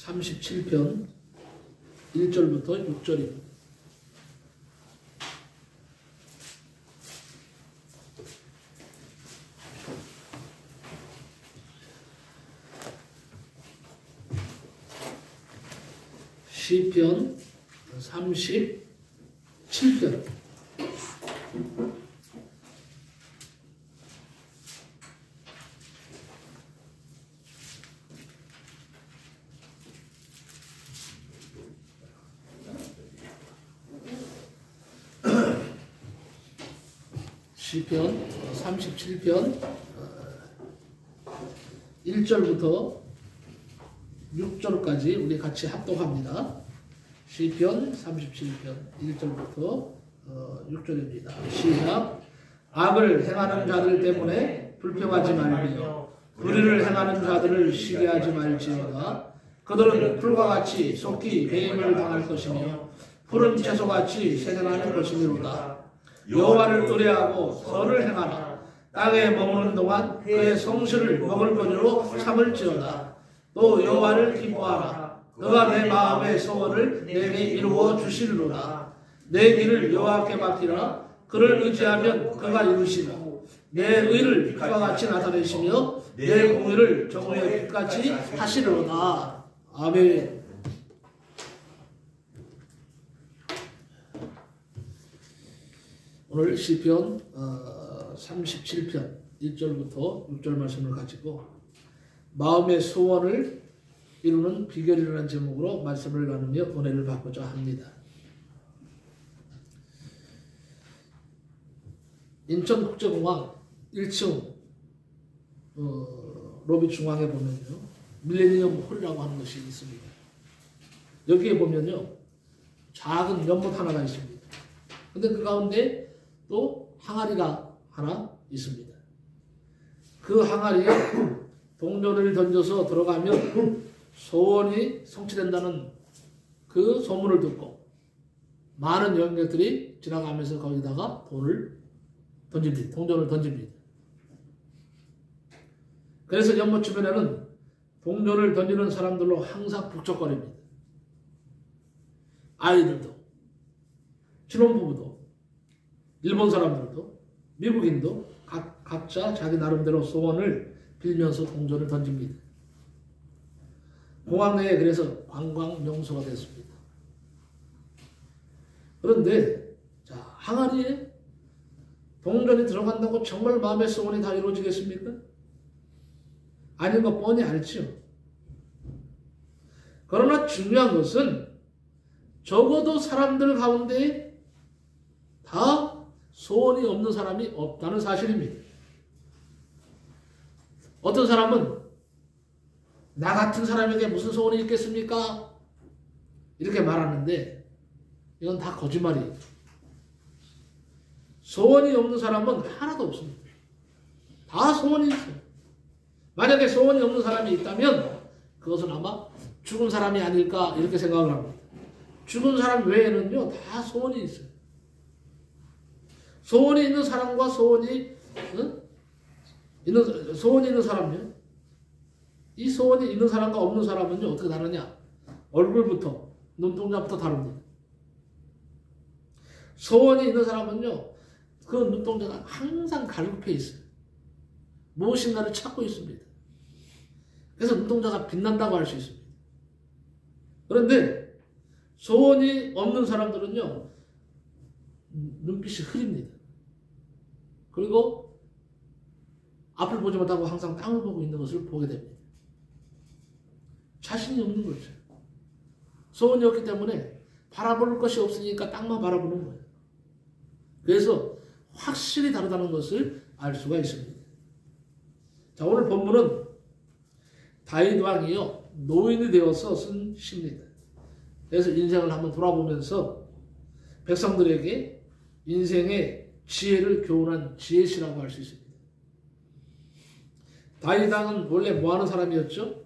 37편 1절부터 6절입니다. 시편 37편 시편 37편 1절부터 6절까지 우리 같이 합독합니다. 시편 37편 1절부터 6절입니다. 시작. 악을 행하는 자들 때문에 불평하지 말며 불의를 행하는 자들을 시기하지 말지어다. 그들은 풀과 같이 속히 배임을 당할 것이며 푸른 채소같이 세련하는 것이니로다. 여호와를 의뢰하고 선을 행하라. 땅에 머무는 동안 그의 성실을 먹을 거리로 삼을지어다. 또 여호와를 기뻐하라. 그가 내 마음의 소원을 내게 이루어 주시리로다. 내 길을 여호와께 맡기라. 그를 의지하면 그가 이루시고 내 의를 빛과 같이 나타내시며 내 공의를 정오의 빛같이 하시리로다. 아멘. 오늘 시편 37편 1절부터 6절 말씀을 가지고 마음의 소원을 이루는 비결이라는 제목으로 말씀을 나누며 은혜를 받고자 합니다. 인천국제공항 1층 로비 중앙에 보면요, 밀레니엄 홀이라고 하는 것이 있습니다. 여기에 보면요, 작은 연못 하나가 있습니다. 근데 그 가운데 또 항아리가 하나 있습니다. 그 항아리에 동전을 던져서 들어가면 소원이 성취된다는 그 소문을 듣고 많은 여행객들이 지나가면서 거기다가 돈을 던집니다. 동전을 던집니다. 그래서 연못 주변에는 동전을 던지는 사람들로 항상 북적거립니다. 아이들도, 신혼부부도, 일본 사람들도, 미국인도 각자 자기 나름대로 소원을 빌면서 동전을 던집니다. 공항 내에 그래서 관광 명소가 됐습니다. 그런데 자, 항아리에 동전이 들어간다고 정말 마음의 소원이 다 이루어지겠습니까? 아닌 거 뻔히 알지요. 그러나 중요한 것은 적어도 사람들 가운데 다 소원이 없는 사람이 없다는 사실입니다. 어떤 사람은 나 같은 사람에게 무슨 소원이 있겠습니까? 이렇게 말하는데 이건 다 거짓말이에요. 소원이 없는 사람은 하나도 없습니다. 다 소원이 있어요. 만약에 소원이 없는 사람이 있다면 그것은 아마 죽은 사람이 아닐까 이렇게 생각을 합니다. 죽은 사람 외에는요 다 소원이 있어요. 소원이 있는 사람과 소원이 있는 사람요, 이 소원이 있는 사람과 없는 사람은요 어떻게 다르냐? 얼굴부터 눈동자부터 다릅니다. 소원이 있는 사람은요 그 눈동자가 항상 갈급해 있어요. 무엇인가를 찾고 있습니다. 그래서 눈동자가 빛난다고 할 수 있습니다. 그런데 소원이 없는 사람들은요 눈빛이 흐립니다. 그리고 앞을 보지 못하고 항상 땅을 보고 있는 것을 보게 됩니다. 자신이 없는 거죠. 소원이 없기 때문에 바라볼 것이 없으니까 땅만 바라보는 거예요. 그래서 확실히 다르다는 것을 알 수가 있습니다. 자, 오늘 본문은 다윗 왕이요 노인이 되어서 쓴 시입니다. 그래서 인생을 한번 돌아보면서 백성들에게 인생의 지혜를 교훈한 지혜시라고 할 수 있습니다. 다윗 왕은 원래 뭐하는 사람이었죠?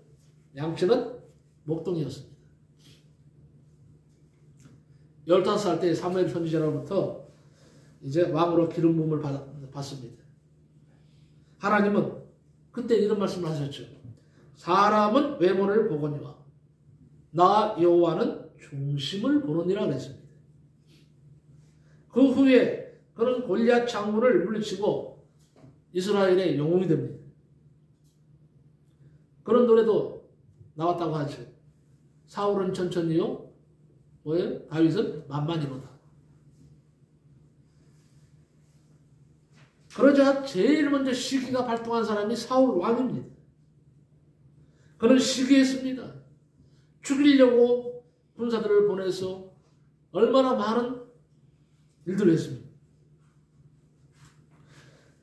양치는 목동이었습니다. 15살 때 사무엘 선지자로부터 이제 왕으로 기름 부음을 받습니다. 하나님은 그때 이런 말씀을 하셨죠. 사람은 외모를 보거니와 나 여호와는 중심을 보느니라 그랬습니다. 그 후에 그는 골리앗 장군을 물리치고 이스라엘의 영웅이 됩니다. 그런 노래도 나왔다고 하죠. 사울은 천천히요, 뭐예요? 다윗은 만만히로다. 그러자 제일 먼저 시기가 발동한 사람이 사울 왕입니다. 그는 시기했습니다. 죽이려고 군사들을 보내서 얼마나 많은 일들을 했습니다.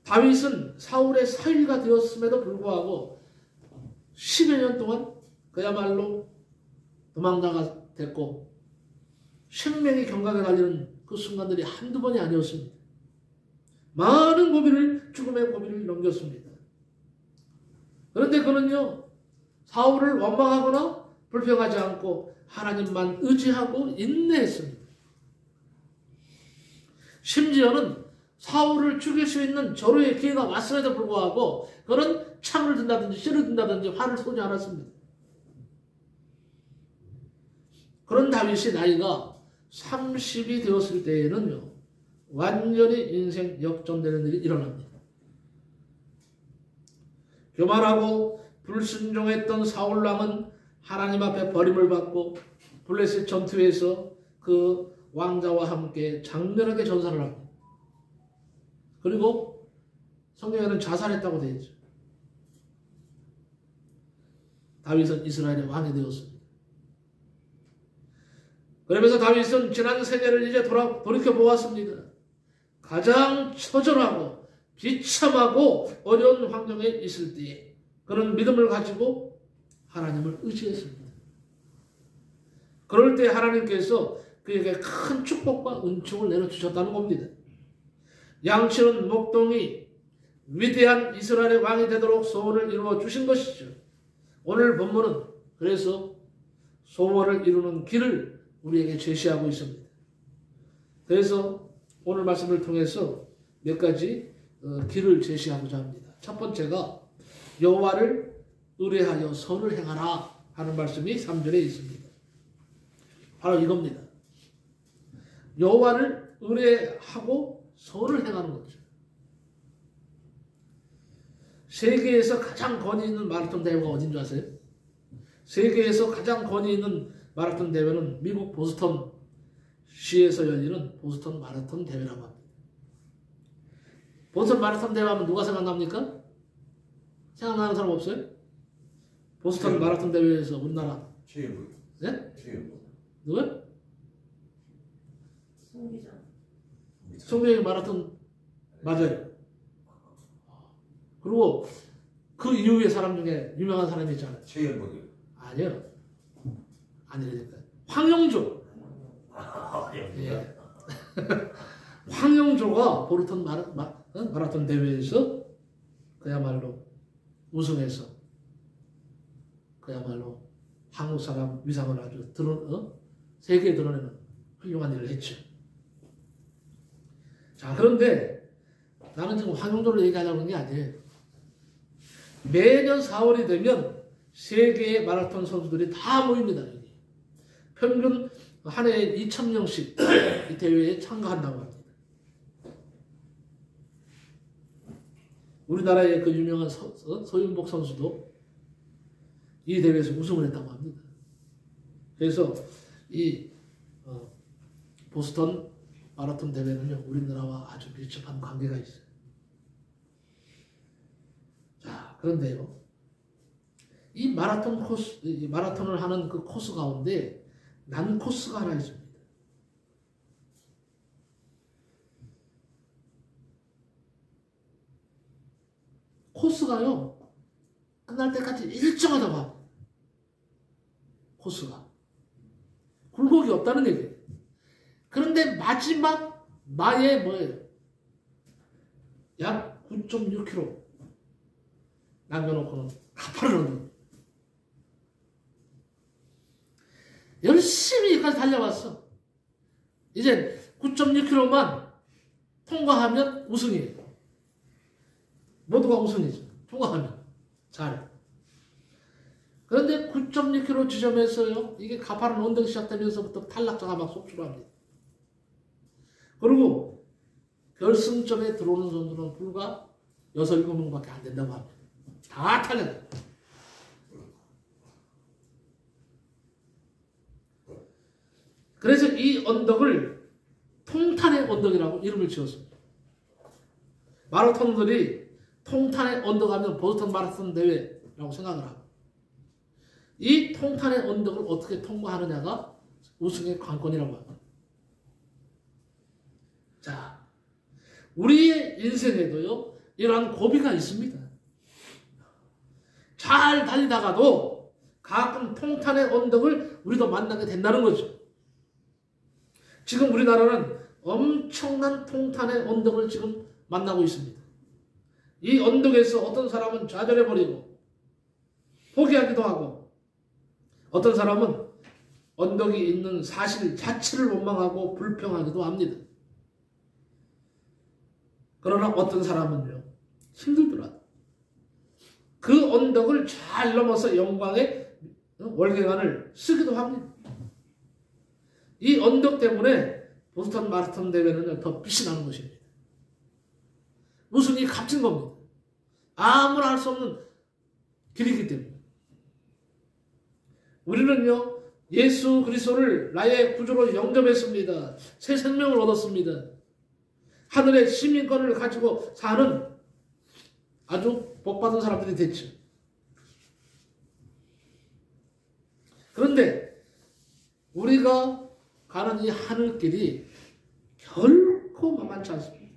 다윗은 사울의 사위가 되었음에도 불구하고 10여 년 동안 그야말로 도망자가 됐고 생명이 경각에 달리는 그 순간들이 한두 번이 아니었습니다. 많은 고비를, 죽음의 고비를 넘겼습니다. 그런데 그는요, 사울을 원망하거나 불평하지 않고 하나님만 의지하고 인내했습니다. 심지어는 사울을 죽일 수 있는 절호의 기회가 왔음에도 불구하고 그는 창을 든다든지 실을 든다든지 화를 쏘지 않았습니다. 그런 다윗이 나이가 30이 되었을 때에는요, 완전히 인생 역전되는 일이 일어납니다. 교만하고 불순종했던 사울왕은 하나님 앞에 버림을 받고 블레셋 전투에서 그 왕자와 함께 장렬하게 전사를 합니다. 그리고 성경에는 자살했다고 되어 있죠. 다윗은 이스라엘의 왕이 되었습니다. 그러면서 다윗은 지난 세대를 이제 돌이켜 보았습니다. 가장 처절하고 비참하고 어려운 환경에 있을 때에 그는 믿음을 가지고 하나님을 의지했습니다. 그럴 때 하나님께서 그에게 큰 축복과 은총을 내려주셨다는 겁니다. 양치는 목동이 위대한 이스라엘의 왕이 되도록 소원을 이루어 주신 것이죠. 오늘 본문은 그래서 소원을 이루는 길을 우리에게 제시하고 있습니다. 그래서 오늘 말씀을 통해서 몇 가지 길을 제시하고자 합니다. 첫 번째가 여호와를 의뢰하여 선을 행하라 하는 말씀이 3절에 있습니다. 바로 이겁니다. 여호와를 의뢰하고 선을 행하는 거죠. 세계에서 가장 권위 있는 마라톤 대회가 어딘 줄 아세요? 세계에서 가장 권위 있는 마라톤 대회는 미국 보스턴 시에서 열리는 보스턴 마라톤 대회라고 합니다. 보스턴 마라톤 대회 하면 누가 생각납니까? 생각나는 사람 없어요? 보스턴 마라톤 대회에서 우리나라 최일구. 네? 최일구. 누구요? 송기자. 송병희 마라톤 맞아요. 그리고 그 이후의 사람 중에 유명한 사람이 있잖아요. 최일구. 아니요. 아니라니까요. 황영조. 예. 황영조가 보스턴 마라톤 대회에서 그야말로 우승해서 그야말로 한국 사람 위상을 아주 세계에 드러내는 훌륭한 일을 했죠. 자, 그런데 나는 지금 황영조를 얘기하려고 하는 게 아니에요. 매년 4월이 되면 세계의 마라톤 선수들이 다 모입니다. 여기. 평균 한 해에 2,000명씩 이 대회에 참가한다고 합니다. 우리나라의 그 유명한 서윤복 선수도 이 대회에서 우승을 했다고 합니다. 그래서 이 보스턴 마라톤 대회는요, 우리나라와 아주 밀접한 관계가 있어요. 자, 그런데요, 이 마라톤을 하는 그 코스 가운데 난 코스가 하나 있습니다. 코스가요, 끝날 때까지 일정하다고 합니다. 코스가. 굴곡이 없다는 얘기예요. 그런데 마지막 마에 뭐예요? 약 9.6km 남겨놓고는 가파를 얻는. 열심히 여기까지 달려왔어. 이제 9.6km만 통과하면 우승이에요. 모두가 우승이죠. 통과하면. 잘해. 그런데 9.6km 지점에서요, 이게 가파른 언덕이 시작되면서부터 탈락자가 막 속출합니다. 그리고 결승점에 들어오는 선수는 불과 6, 7명밖에 안 된다고 합니다. 다 탈락해요. 그래서 이 언덕을 통탄의 언덕이라고 이름을 지었습니다. 마라톤들이 통탄의 언덕 하면 보스턴 마라톤 대회라고 생각을 하고, 이 통탄의 언덕을 어떻게 통과하느냐가 우승의 관건이라고 합니다. 자, 우리의 인생에도요, 이러한 고비가 있습니다. 잘 달리다가도 가끔 통탄의 언덕을 우리도 만나게 된다는 거죠. 지금 우리나라는 엄청난 통탄의 언덕을 지금 만나고 있습니다. 이 언덕에서 어떤 사람은 좌절해버리고 포기하기도 하고, 어떤 사람은 언덕이 있는 사실 자체를 원망하고 불평하기도 합니다. 그러나 어떤 사람은요, 힘들더라도 그 언덕을 잘 넘어서 영광의 월계관을 쓰기도 합니다. 이 언덕 때문에 보스턴 마라톤 대회는 더 빛이 나는 것입니다. 우승이 값진 겁니다. 아무나 할 수 없는 길이기 때문에. 우리는요, 예수 그리스도를 나의 구주로 영접했습니다. 새 생명을 얻었습니다. 하늘의 시민권을 가지고 사는 아주 복받은 사람들이 됐죠. 그런데 우리가 가는 이 하늘길이 결코 만만치 않습니다.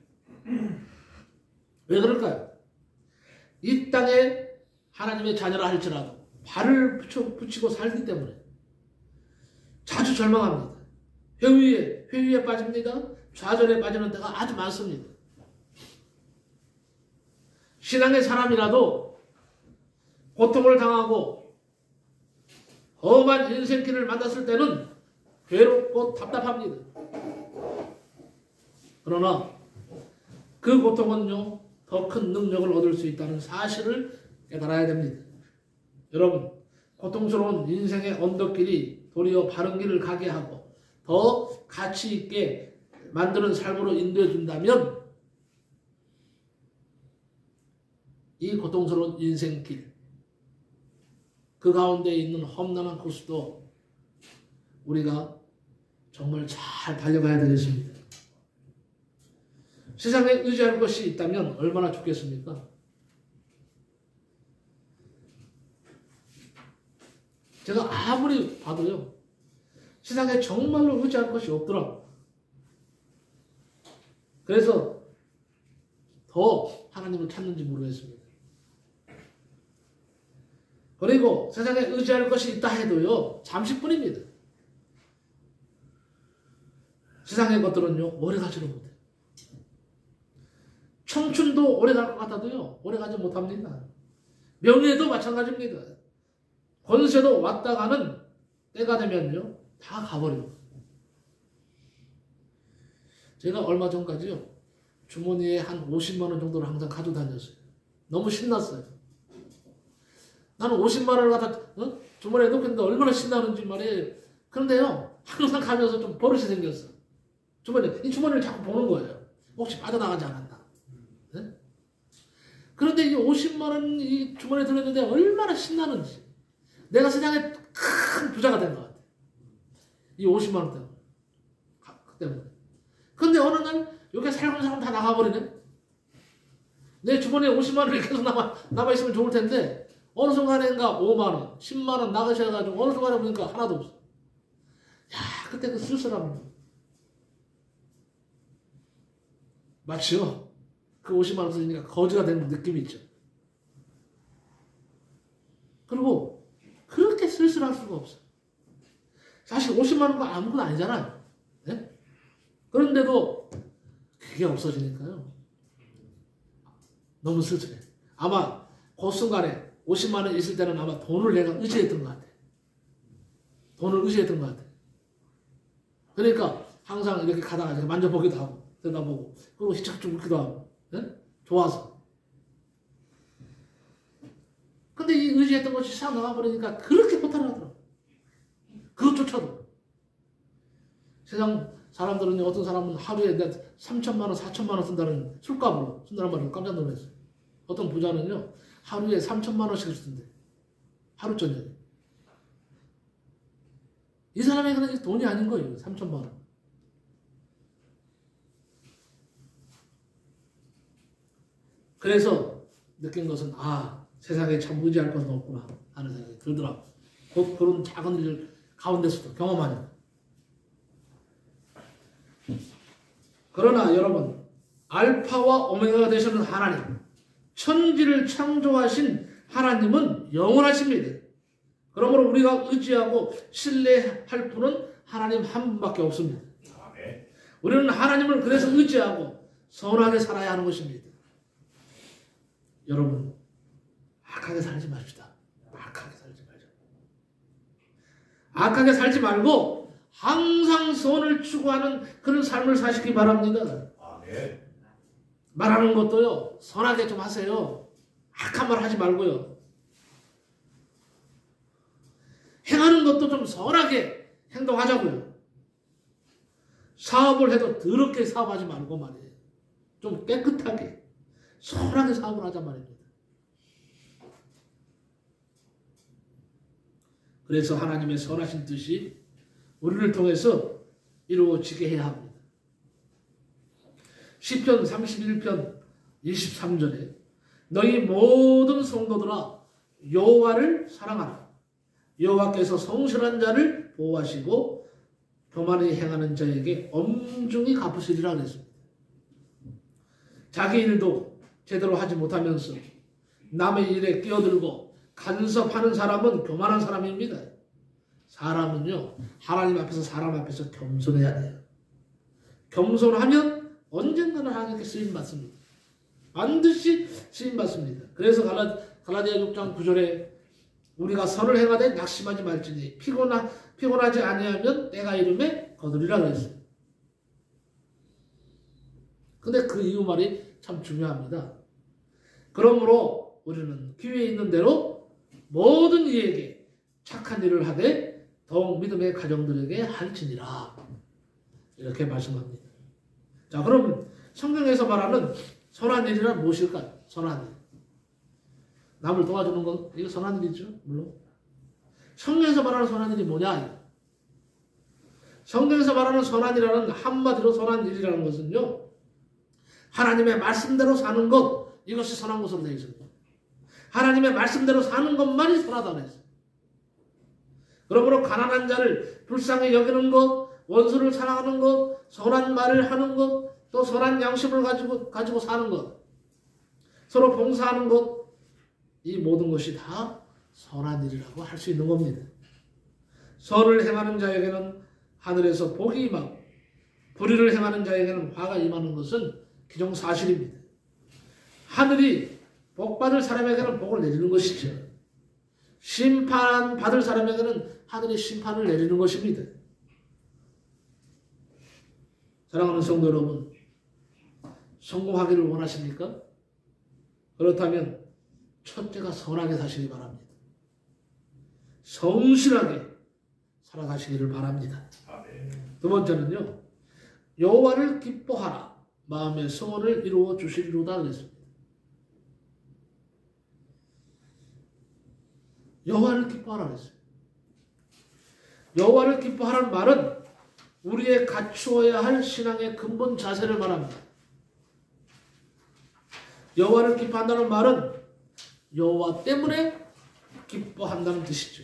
왜 그럴까요? 이 땅에 하나님의 자녀라 할지라도 발을 붙이고 살기 때문에 자주 절망합니다. 회의에 빠집니다. 좌절에 빠지는 때가 아주 많습니다. 신앙의 사람이라도 고통을 당하고 험한 인생길을 만났을 때는 괴롭고 답답합니다. 그러나 그 고통은요, 더 큰 능력을 얻을 수 있다는 사실을 깨달아야 됩니다. 여러분, 고통스러운 인생의 언덕길이 도리어 바른 길을 가게 하고 더 가치 있게 만드는 삶으로 인도해 준다면 이 고통스러운 인생길, 그 가운데 있는 험난한 코스도 우리가 정말 잘 달려가야 되겠습니다. 세상에 의지할 것이 있다면 얼마나 좋겠습니까? 제가 아무리 봐도요, 세상에 정말로 의지할 것이 없더라고요. 그래서 더 하나님을 찾는지 모르겠습니다. 그리고 세상에 의지할 것이 있다 해도요, 잠시뿐입니다. 세상의 것들은요, 오래 가지를 못해요. 청춘도 오래 갈 것 같아도요, 오래 가지 못합니다. 명예도 마찬가지입니다. 권세도 왔다 가는 때가 되면요, 다 가버려요. 제가 얼마 전까지요, 주머니에 한 50만 원 정도를 항상 가지고 다녔어요. 너무 신났어요. 나는 50만 원을 갖다 주머니에 넣겠는데 얼마나 신나는지 말이에요. 그런데요, 항상 가면서 좀 버릇이 생겼어. 이 주머니를 자꾸 보는 거예요. 혹시 빠져나가지 않았나. 네? 그런데 이 50만 원 이 주머니에 들었는데 얼마나 신나는지. 내가 세상에 큰 부자가 된 것 같아. 이 50만 원 때문에. 그 때문에. 근데 어느 날 여기 살고 있는 사람 다 나가버리네. 내 주머니에 50만 원이 계속 남아있으면 좋을 텐데 어느 순간인가 5만 원, 10만 원 나가셔가지고 어느 순간에 보니까 하나도 없어. 야, 그때 그 쓸쓸함. 마치요. 그 50만 원 쓰니까 거지가 되는 느낌이 있죠. 그리고 그렇게 쓸쓸할 수가 없어. 사실 50만 원가 아무것도 아니잖아요. 네? 그런데도 그게 없어지니까요, 너무 쓸쓸해. 아마 그 순간에 50만 원 있을 때는 아마 돈을 내가 의지했던 것 같아. 돈을 의지했던 것 같아. 그러니까 항상 이렇게 가다가 제가 만져보기도 하고 들여다보고 그리고 휘쩍휘쩍 웃기도 하고, 네? 좋아서. 근데 이 의지했던 것이 싹 나가버리니까 그렇게 허탈하더라고. 그것조차도. 세상 사람들은 어떤 사람은 하루에 3천만 원, 4천만 원 쓴다는 술값으로 쓴다는 말을 깜짝 놀랐어요. 어떤 부자는요 하루에 3천만 원씩 쓴대. 하루 저녁에. 이 사람에게는 돈이 아닌 거예요. 3천만 원. 그래서 느낀 것은 세상에 참 의지할 것은 없구나 하는 생각이 들더라고. 곧 그런 작은 일 가운데서도 경험하는. 그러나 여러분, 알파와 오메가가 되시는 하나님, 천지를 창조하신 하나님은 영원하십니다. 그러므로 우리가 의지하고 신뢰할 분은 하나님 한 분밖에 없습니다. 우리는 하나님을 그래서 의지하고 선하게 살아야 하는 것입니다. 여러분, 악하게 살지 맙시다. 악하게 살지 말자. 악하게 살지 말고 항상 선을 추구하는 그런 삶을 사시기 바랍니다. 아멘. 말하는 것도요, 선하게 좀 하세요. 악한 말 하지 말고요. 행하는 것도 좀 선하게 행동하자고요. 사업을 해도 더럽게 사업하지 말고 말이에요. 좀 깨끗하게, 선하게 사업을 하자 말입니다. 그래서 하나님의 선하신 뜻이 우리를 통해서 이루어지게 해야 합니다. 시편 31편 23절에 너희 모든 성도들아 여호와를 사랑하라. 여호와께서 성실한 자를 보호하시고 교만히 행하는 자에게 엄중히 갚으시리라 그랬습니다. 자기 일도 제대로 하지 못하면서 남의 일에 끼어들고 간섭하는 사람은 교만한 사람입니다. 사람은요, 하나님 앞에서 사람 앞에서 겸손해야 돼요. 겸손하면 언젠가는 하나님께 쓰임받습니다. 반드시 쓰임받습니다. 그래서 갈라디아 6장 9절에 우리가 선을 행하되 낙심하지 말지니 피곤하지 아니하면 때가 이름에 거두리라 그랬어요. 근데 그 이유 말이 참 중요합니다. 그러므로 우리는 기회 있는 대로 모든 이에게 착한 일을 하되 더욱 믿음의 가정들에게 할지니라. 이렇게 말씀합니다. 자, 그럼 성경에서 말하는 선한 일이란 무엇일까요? 선한 일. 남을 도와주는 것, 이거 선한 일이죠. 물론. 성경에서 말하는 선한 일이 뭐냐? 성경에서 말하는 선한 일이라는 한마디로 선한 일이라는 것은요. 하나님의 말씀대로 사는 것, 이것이 선한 것으로 되어 있습니다. 하나님의 말씀대로 사는 것만이 선하다고 했어요. 그러므로 가난한 자를 불쌍히 여기는 것, 원수를 사랑하는 것, 선한 말을 하는 것, 또 선한 양심을 가지고 사는 것, 서로 봉사하는 것, 이 모든 것이 다 선한 일이라고 할 수 있는 겁니다. 선을 행하는 자에게는 하늘에서 복이 임하고 불의를 행하는 자에게는 화가 임하는 것은 기정사실입니다. 하늘이 복받을 사람에게는 복을 내리는 것이죠. 심판받을 사람에게는 하늘이 심판을 내리는 것입니다. 사랑하는 성도 여러분, 성공하기를 원하십니까? 그렇다면 첫째가 선하게 사시기 바랍니다. 성실하게 살아가시기를 바랍니다. 두 번째는요, 여호와를 기뻐하라. 마음의 소원을 이루어 주시리로다 그랬습니다. 여호와를 기뻐하라 그랬어요. 여호와를 기뻐하라는 말은 우리의 갖추어야 할 신앙의 근본 자세를 말합니다. 여호와를 기뻐한다는 말은 여호와 때문에 기뻐한다는 뜻이죠.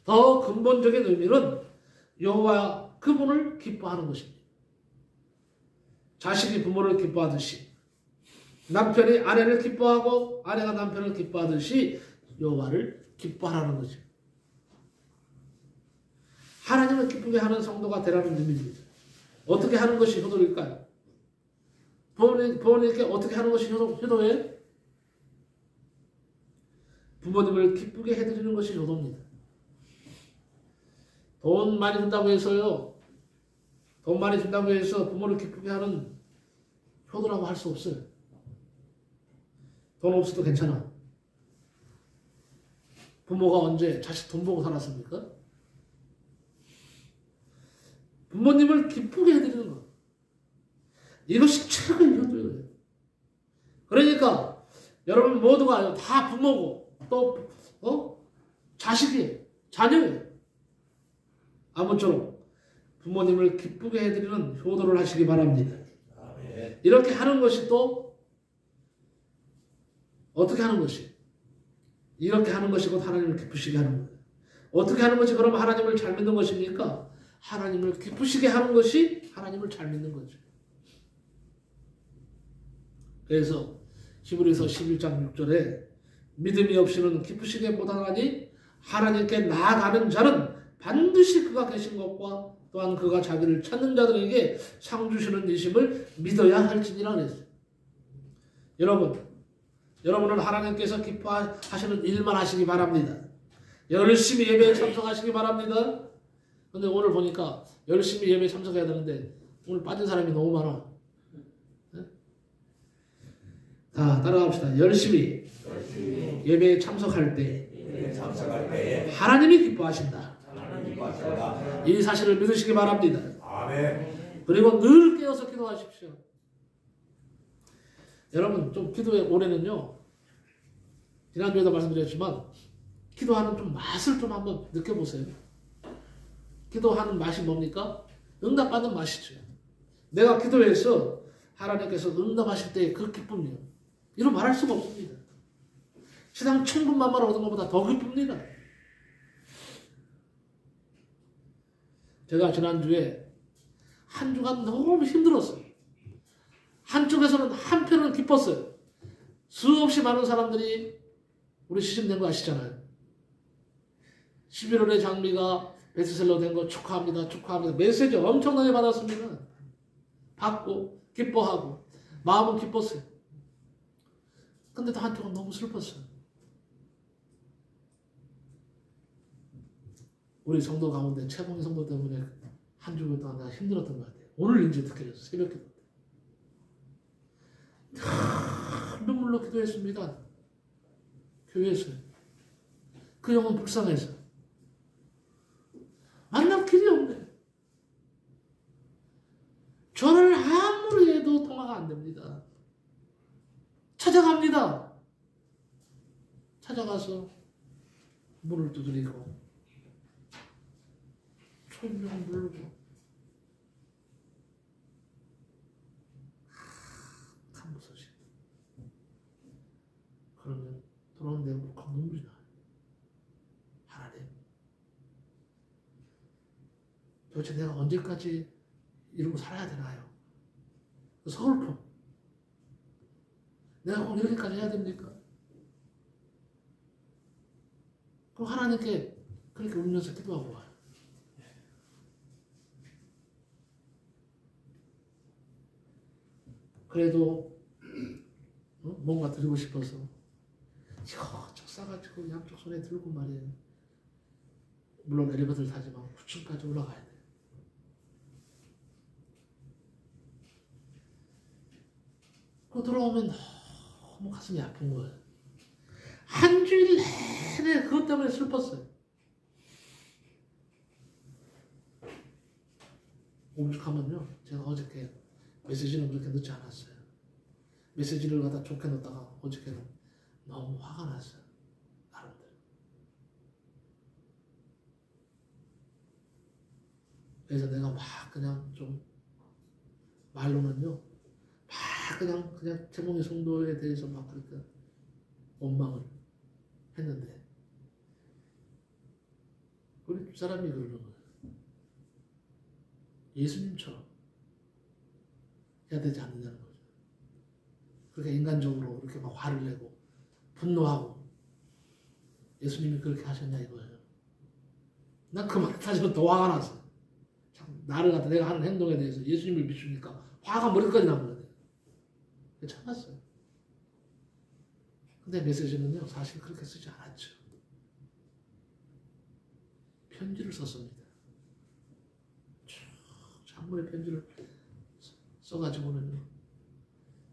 더 근본적인 의미는 여호와 그분을 기뻐하는 것입니다. 자식이 부모를 기뻐하듯이, 남편이 아내를 기뻐하고 아내가 남편을 기뻐하듯이 여호와를 기뻐하라는 거죠. 하나님을 기쁘게 하는 성도가 되라는 의미입니다. 어떻게 하는 것이 효도일까요? 부모님께 어떻게 하는 것이 효도예요? 부모님을 기쁘게 해드리는 것이 효도입니다. 돈 많이 준다고 해서요, 돈 많이 준다고 해서 부모를 기쁘게 하는 효도라고 할 수 없어요. 돈 없어도 괜찮아. 부모가 언제 자식 돈 보고 살았습니까? 부모님을 기쁘게 해드리는 것. 이것이 최고의 효도예요. 그러니까 여러분 모두가 다 부모고 또 자식이 자녀예요. 아무쪼록 부모님을 기쁘게 해드리는 효도를 하시기 바랍니다. 이렇게 하는 것이 또 어떻게 하는 것이? 이렇게 하는 것이 곧 하나님을 기쁘시게 하는 거예요. 어떻게 하는 것이 그러면 하나님을 잘 믿는 것입니까? 하나님을 기쁘시게 하는 것이 하나님을 잘 믿는 거죠. 그래서 히브리서 11장 6절에 믿음이 없이는 기쁘시게 못하나니 하나님께 나아가는 자는 반드시 그가 계신 것과 또한 그가 자기를 찾는 자들에게 상 주시는 이심을 믿어야 할지니라 그랬어요. 여러분은 하나님께서 기뻐하시는 일만 하시기 바랍니다. 열심히 예배에 참석하시기 바랍니다. 근데 오늘 보니까 열심히 예배에 참석해야 되는데 오늘 빠진 사람이 너무 많아. 네? 자, 따라갑시다. 열심히 예배에 참석할 때 하나님이 기뻐하신다. 이 사실을 믿으시기 바랍니다. 아멘. 그리고 늘 깨어서 기도하십시오. 여러분 좀 기도의 올해는요, 지난주에도 말씀드렸지만 기도하는 좀 맛을 좀 한번 느껴보세요. 기도하는 맛이 뭡니까? 응답받는 맛이죠. 내가 기도해서 하나님께서 응답하실 때의 그 기쁨이요, 이루 말할 수가 없습니다. 세상 천군만마를 얻은 것보다 더 기쁩니다. 제가 지난주에 한 주간 너무 힘들었어요. 한쪽에서는 한편은 기뻤어요. 수없이 많은 사람들이 우리 시즌된 거 아시잖아요. 11월에 장미가 베스트셀러 된 거 축하합니다. 축하합니다. 메시지 엄청나게 받았습니다. 받고 기뻐하고 마음은 기뻤어요. 근데 또 한쪽은 너무 슬펐어요. 우리 성도 가운데 최봉희 성도 때문에 한 주간 동안 내가 힘들었던 것 같아요. 오늘 이제 듣게 됐어요. 새벽 기도 때. 눈물로 기도했습니다. 교회에서요. 그 영혼 불쌍해서. 만날 길이 없네. 전화를 아무리 해도 통화가 안 됩니다. 찾아갑니다. 찾아가서 문을 두드리고 초인종 누르고 간부서식. 그러면 돌아오는데 울컥 눈물이 나요. 하나님, 도대체 내가 언제까지 이러고 살아야 되나요? 그 서글픔. 내가 꼭 이렇게까지 해야 됩니까? 그럼 하나님께 그렇게 울면서 기도하고 와요. 그래도 뭔가 드리고 싶어서 이거저거 싸가지고 양쪽 손에 들고 말이에요. 물론 엘리베이터를 타지만 9층까지 올라가야 돼요. 그 들어오면 너무 가슴이 아픈 거예요. 한 주일 내내 그것 때문에 슬펐어요. 오죽하면요, 제가 어저께 메시지는 그렇게 넣지 않았어요. 메시지를 갖다 좋게 넣었다가 어저께는 너무 화가 났어요. 나름대로. 그래서 내가 막 그냥 좀 말로는요, 막 그냥 최봉희 성도에 대해서 막 그렇게 원망을 했는데 우리 두 사람이 그러는 거예요. 예수님처럼 해야 되지 않느냐는 거죠. 그렇게 인간적으로 그렇게 막 화를 내고 분노하고 예수님이 그렇게 하셨냐 이거예요. 난 그 말 사실은 더 화가 났어. 참 나를 갖다 내가 하는 행동에 대해서 예수님을 비추니까 화가 머리까지 난 거예요. 참았어요. 근데 메시지는요, 사실 그렇게 쓰지 않았죠. 편지를 썼습니다. 장문의 편지를 써가지고는요.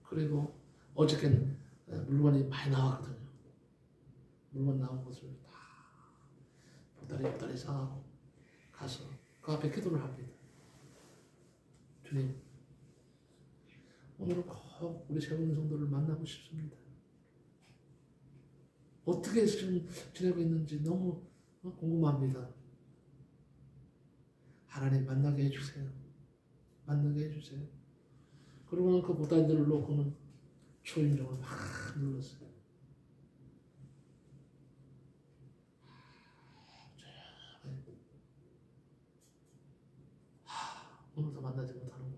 그리고 어저께는 물건이 많이 나왔거든요. 물건 나온 것을 다 보따리 싸고 가서 그 앞에 기도를 합니다. 주님, 오늘은 꼭 우리 세봉 성도를 만나고 싶습니다. 어떻게 지금 지내고 있는지 너무 궁금합니다. 하나님 만나게 해주세요. 만나게 해주세요. 그러고는 그 보따리들을 놓고는 초인종을 막 눌렀어요. 오늘도 만나지 못하는구나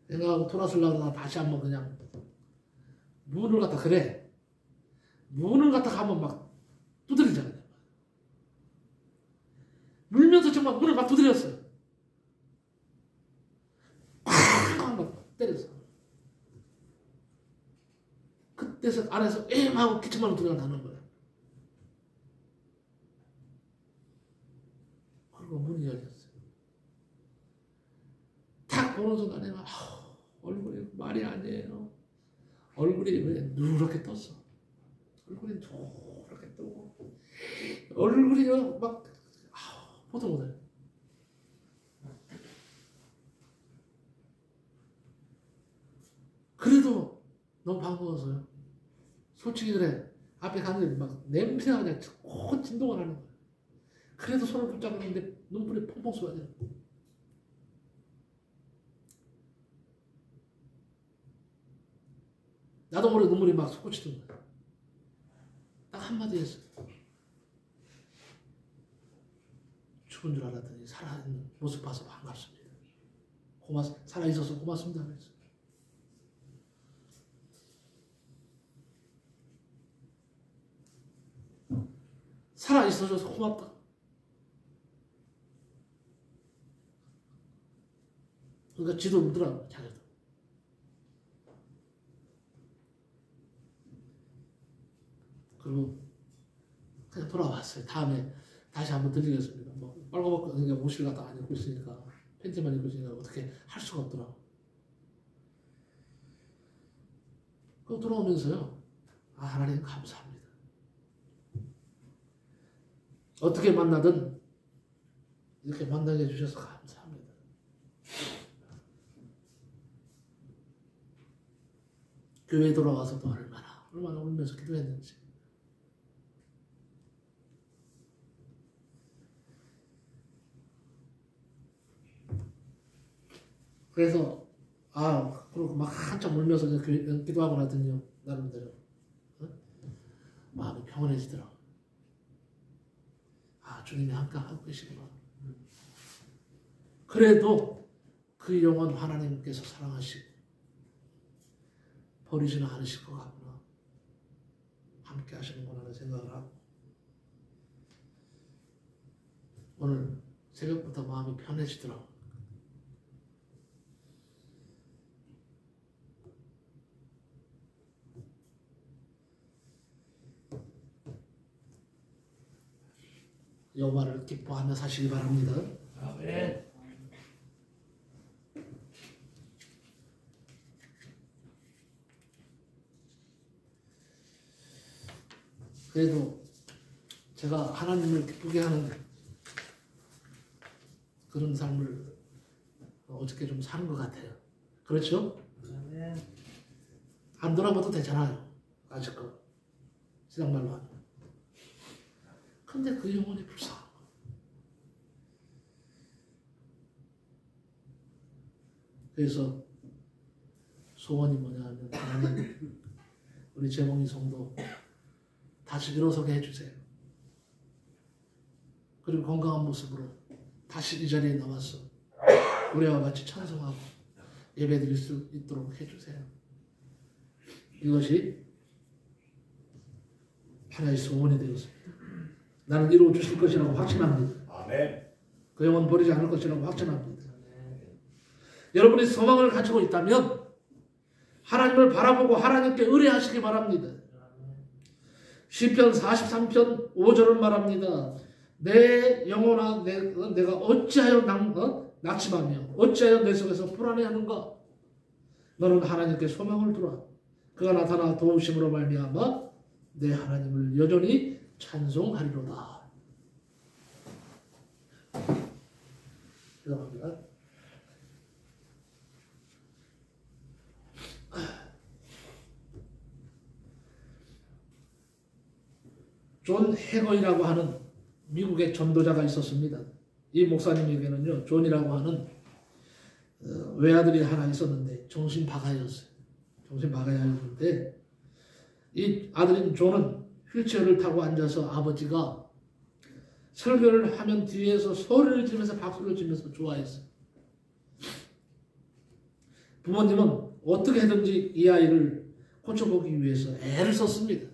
생각하고 돌아서려고 다시 한번 그냥 문을 갖다 그래 문을 갖다 가면 막 두드리잖아요. 물면서 정말 문을 막 두드렸어요. 막 때렸어. 그때서 안에서 하고 기침하는 소리가 나는 거야. 그리고 문이 열렸어요. 딱 보는 순간에 얼굴이 말이 아니에요. 얼굴이 왜 누렇게 떴어. 얼굴이 누렇게 뜨고 얼굴이 막 보도 못해요. 그래도 너무 반가워서요. 솔직히 그래. 앞에 갔는데 막 냄새가 그냥 코 진동을 하는 거예요. 그래도 손을 붙잡았는데 눈물이 펑펑 쏟아져요. 나도 모르게 눈물이 막 솟구치던 거야. 딱 한마디 했어요. 죽은 줄 알았더니 살아있는 모습 봐서 반갑습니다. 살아있어서 고맙습니다. 그랬어요. 살아있어줘서 고맙다. 그러니까 지도 울더라고요. 자기도. 그리고 그냥 돌아왔어요. 다음에 다시 한번 들리겠습니다. 뭐 빨가벗고 그러니까 옷을 갖다 안 입고 있으니까 팬티만 입고 있으니까 어떻게 할 수가 없더라고. 그거 돌아오면서요. 하나님 감사합니다. 어떻게 만나든 이렇게 만나게 해주셔서 감사합니다. 교회에 돌아와서도 얼마나 울면서 기도했는지. 그래서 그리고 막 한참 울면서 기도하고 나더니요. 나름대로 마음이 평온해지더라고요. 주님이 함께 하고 계시구나. 그래도 그 영혼 하나님께서 사랑하시고 버리지는 않으실 것 같구나. 함께 하시는구나 하는 생각을 하고 오늘 새벽부터 마음이 편해지더라고요. 여호와를 기뻐하며 사시기 바랍니다. 아멘. 그래도 제가 하나님을 기쁘게 하는 그런 삶을 어저께 좀 사는 것 같아요. 그렇죠? 아멘. 안 돌아봐도 되잖아요. 아직껏 시장말로 하면. 근데 그 영혼이 불쌍한 거예요. 그래서 소원이 뭐냐 하면 하나님 우리 재몽이 성도 다시 일어서게 해주세요. 그리고 건강한 모습으로 다시 이 자리에 나와서 우리와 같이 찬송하고 예배드릴 수 있도록 해주세요. 이것이 하나의 소원이 되었습니다. 나는 이루어 주실 것이라고 확신합니다. 아멘. 그 영혼 버리지 않을 것이라고 확신합니다. 여러분이 소망을 가지고 있다면 하나님을 바라보고 하나님께 의뢰하시기 바랍니다. 시편 43편 5절을 말합니다. 내 영혼아 내가 어찌하여 낙심하며 어찌하여 내 속에서 불안해하는가. 너는 하나님께 소망을 두라. 그가 나타나 도우심으로 말미암아 내 하나님을 여전히 찬송하리로다. 죄송합니다. 존 해거이라고 하는 미국의 전도자가 있었습니다. 이 목사님에게는요, 존이라고 하는 외아들이 하나 있었는데 정신바가였어요. 정신바가였는데 이 아들인 존은 휠체어를 타고 앉아서 아버지가 설교를 하면 뒤에서 소리를 지르면서 박수를 치면서 좋아했어요. 부모님은 어떻게 해든지 이 아이를 고쳐보기 위해서 애를 썼습니다.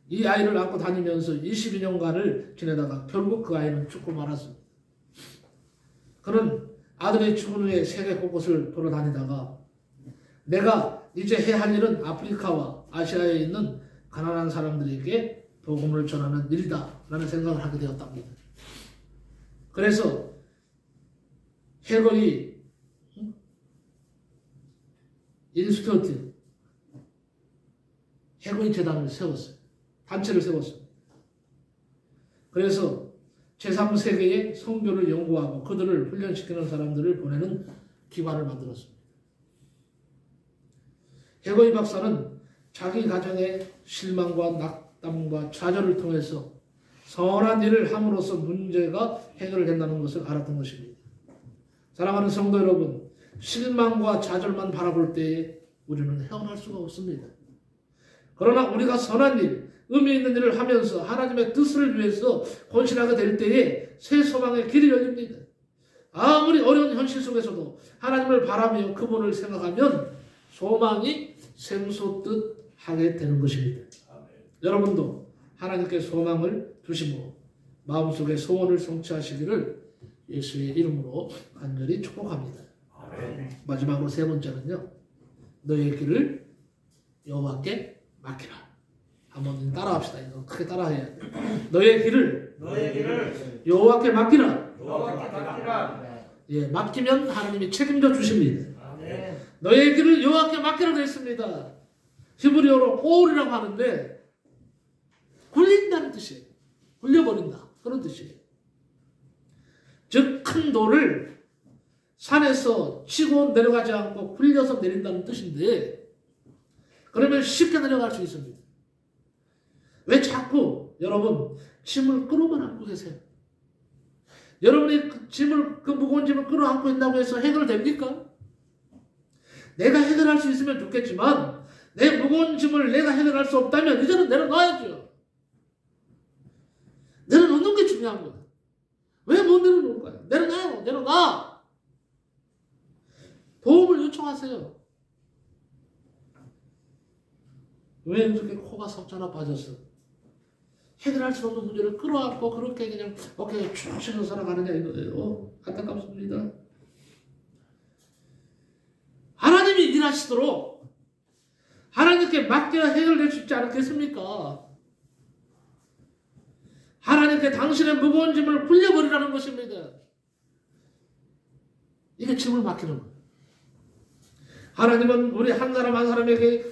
이 아이를 안고 다니면서 22년간을 지내다가 결국 그 아이는 죽고 말았습니다. 그는 아들이 죽은 후에 세계 곳곳을 돌아다니다가 내가 이제 해야 할 일은 아프리카와 아시아에 있는 가난한 사람들에게 복음을 전하는 일이다 라는 생각을 하게 되었답니다. 그래서 해거이 인스튜트 해거이 재단을 세웠어요. 단체를 세웠습니다. 그래서 제3세계의 선교를 연구하고 그들을 훈련시키는 사람들을 보내는 기관을 만들었습니다. 해거이 박사는 자기 가정의 실망과 낙담과 좌절을 통해서 선한 일을 함으로써 문제가 해결된다는 것을 알았던 것입니다. 사랑하는 성도 여러분, 실망과 좌절만 바라볼 때에 우리는 헤어날 수가 없습니다. 그러나 우리가 선한 일, 의미 있는 일을 하면서 하나님의 뜻을 위해서 헌신하게 될 때에 새 소망의 길이 열립니다. 아무리 어려운 현실 속에서도 하나님을 바라며 그분을 생각하면 소망이 샘솟듯 하게 되는 것입니다. 아멘. 여러분도 하나님께 소망을 두시고 마음속에 소원을 성취하시기를 예수의 이름으로 간절히 축복합니다. 아멘. 마지막으로 세 번째는요, 너의 길을 여호와께 맡기라. 한번 따라합시다. 이거 크게 따라해야 돼. 너의 길을 여호와께 맡기라. 예, 맡기면 하나님이 책임져 주십니다. 아멘. 너의 길을 여호와께 맡기라 그랬습니다. 히브리어로 올이라고 하는데 굴린다는 뜻이에요. 굴려버린다. 그런 뜻이에요. 즉 큰 돌을 산에서 치고 내려가지 않고 굴려서 내린다는 뜻인데, 그러면 쉽게 내려갈 수 있습니다. 왜 자꾸 여러분 짐을 끌어만 안고 계세요? 여러분이 그 무거운 짐을 끌어안고 있다고 해서 해결됩니까? 내가 해결할 수 있으면 좋겠지만 내 무거운 짐을 내가 해결할 수 없다면 이제는 내려놔야죠. 내려놓는 게 중요한 거예요. 왜 못 내려놓을까요? 내려놔요. 내려놔. 도움을 요청하세요. 왜 이렇게 코가 석자나 빠졌어? 해결할 수 없는 문제를 끌어안고 그렇게 그냥 어깨에 쭉 치고 살아가느냐 이거예요. 안타깝습니다. 하나님이 일하시도록 하나님께 맡겨야 해결될 수 있지 않겠습니까? 하나님께 당신의 무거운 짐을 굴려버리라는 것입니다. 이게 짐을 맡기는 거예요. 하나님은 우리 한 사람 한 사람에게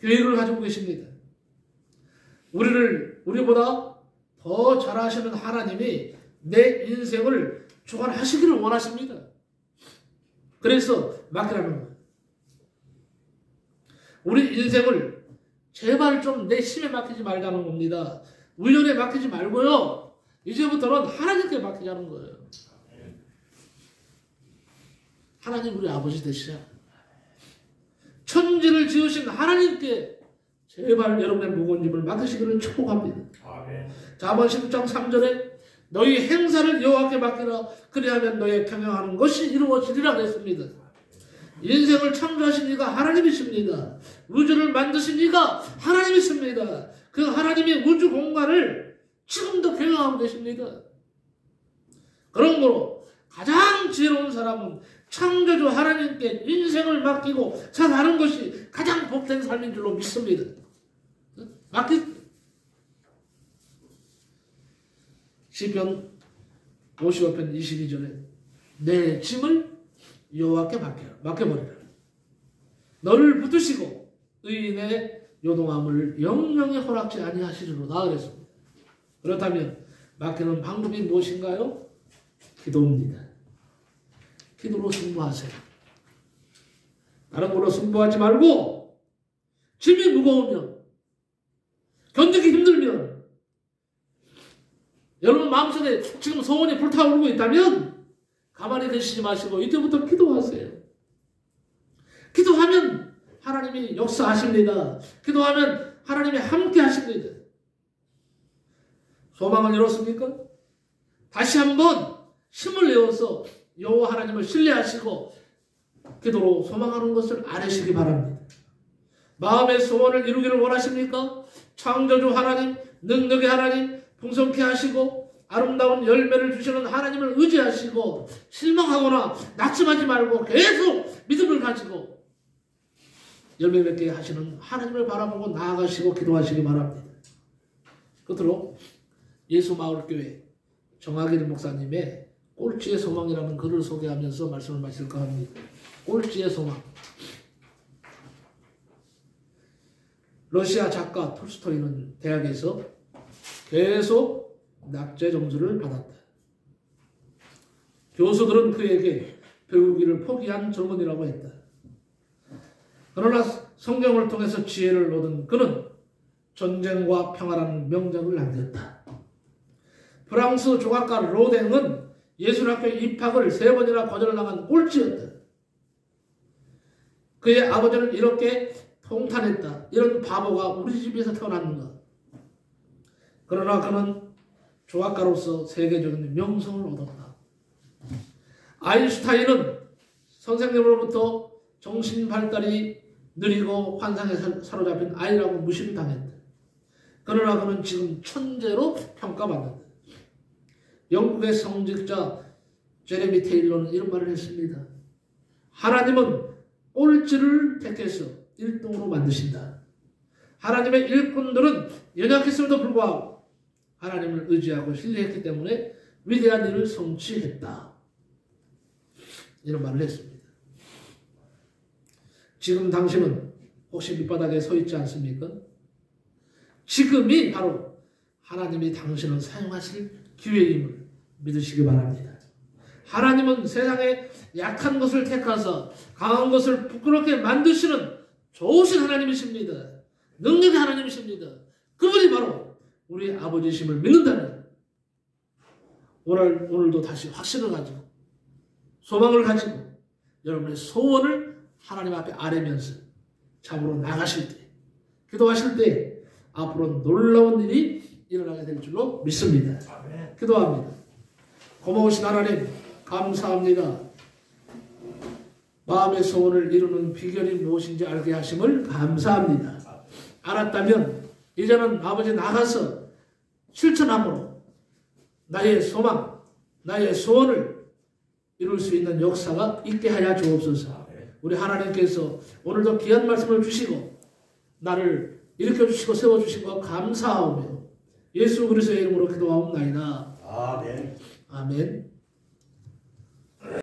계획을 가지고 계십니다. 우리보다 더 잘하시는 하나님이 내 인생을 주관하시기를 원하십니다. 그래서 맡기라는 거예요. 우리 인생을 제발 좀 내 힘에 맡기지 말자는 겁니다. 우연에 맡기지 말고요. 이제부터는 하나님께 맡기자는 거예요. 하나님 우리 아버지 되시자. 천지를 지으신 하나님께 제발 여러분의 무거운 짐을 맡으시기를 축복합니다. 잠언 10장 3절에 너희 행사를 여호와께 맡기라. 그리하면 너의 경영하는 것이 이루어지리라 그랬습니다. 인생을 창조하신 이가 하나님이십니다. 우주를 만드신 이가 하나님이십니다. 그 하나님의 우주 공간을 지금도 경영하고 계십니다. 그러므로 가장 지혜로운 사람은 창조주 하나님께 인생을 맡기고 살아가는 것이 가장 복된 삶인 줄로 믿습니다. 시편 55편 22절에 내 짐을 여호와께 맡겨버리라. 너를 붙드시고 의인의 요동함을 영영에 허락지 아니하시리로다 그랬습니다. 그렇다면 맡기는 방법이 무엇인가요? 기도입니다. 기도로 승부하세요. 다른 걸로 승부하지 말고 짐이 무거우면 견디기 힘들면 여러분 마음속에 지금 소원이 불타오르고 있다면 가만히 계시지 마시고 이때부터 기도하세요. 기도하면 하나님이 역사하십니다. 기도하면 하나님이 함께 하십니다. 소망을 이뤘습니까? 다시 한번 힘을 내어서 여호와 하나님을 신뢰하시고 기도로 소망하는 것을 아뢰시기 바랍니다. 마음의 소원을 이루기를 원하십니까? 창조주 하나님, 능력의 하나님, 풍성케 하시고 아름다운 열매를 주시는 하나님을 의지하시고 실망하거나 낙심하지 말고 계속 믿음을 가지고 열매 맺게 하시는 하나님을 바라보고 나아가시고 기도하시기 바랍니다. 끝으로 예수마을교회 정학일 목사님의 꼴찌의 소망이라는 글을 소개하면서 말씀을 마칠까 합니다. 꼴찌의 소망. 러시아 작가 톨스토이는 대학에서 계속 낙제 점수를 받았다. 교수들은 그에게 배우기를 포기한 젊은이라고 했다. 그러나 성경을 통해서 지혜를 얻은 그는 전쟁과 평화라는 명작을 남겼다. 프랑스 조각가 로댕은 예술학교 입학을 3번이나 거절당한 꼴찌였다. 그의 아버지는 이렇게 통탄했다. 이런 바보가 우리 집에서 태어났는가. 그러나 그는 조각가로서 세계적인 명성을 얻었다. 아인슈타인은 선생님으로부터 정신 발달이 느리고 환상에 사로잡힌 아이라고 무시를 당했다. 그러나 그는 지금 천재로 평가받는다. 영국의 성직자 제레미 테일러는 이런 말을 했습니다. 하나님은 꼴찌를 택해서 1등으로 만드신다. 하나님의 일꾼들은 연약했음에도 불구하고 하나님을 의지하고 신뢰했기 때문에 위대한 일을 성취했다. 이런 말을 했습니다. 지금 당신은 혹시 밑바닥에 서 있지 않습니까? 지금이 바로 하나님이 당신을 사용하실 기회임을 믿으시기 바랍니다. 하나님은 세상에 약한 것을 택하사 강한 것을 부끄럽게 만드시는 좋으신 하나님이십니다. 능력의 하나님이십니다. 그분이 바로 우리 아버지심을 믿는다면 오늘도 다시 확신을 가지고 소망을 가지고 여러분의 소원을 하나님 앞에 아뢰면서 잡으러 나가실 때 기도하실 때 앞으로 놀라운 일이 일어나게 될 줄로 믿습니다. 기도합니다. 고마우신 하나님 감사합니다. 마음의 소원을 이루는 비결이 무엇인지 알게 하심을 감사합니다. 알았다면 이제는 아버지 나가서 실천함으로 나의 소망, 나의 소원을 이룰 수 있는 역사가 있게 하여 주옵소서. 우리 하나님께서 오늘도 귀한 말씀을 주시고 나를 일으켜주시고 세워주신 것 감사하오며 예수 그리스도의 이름으로 기도하옵나이다. 아멘. 아멘.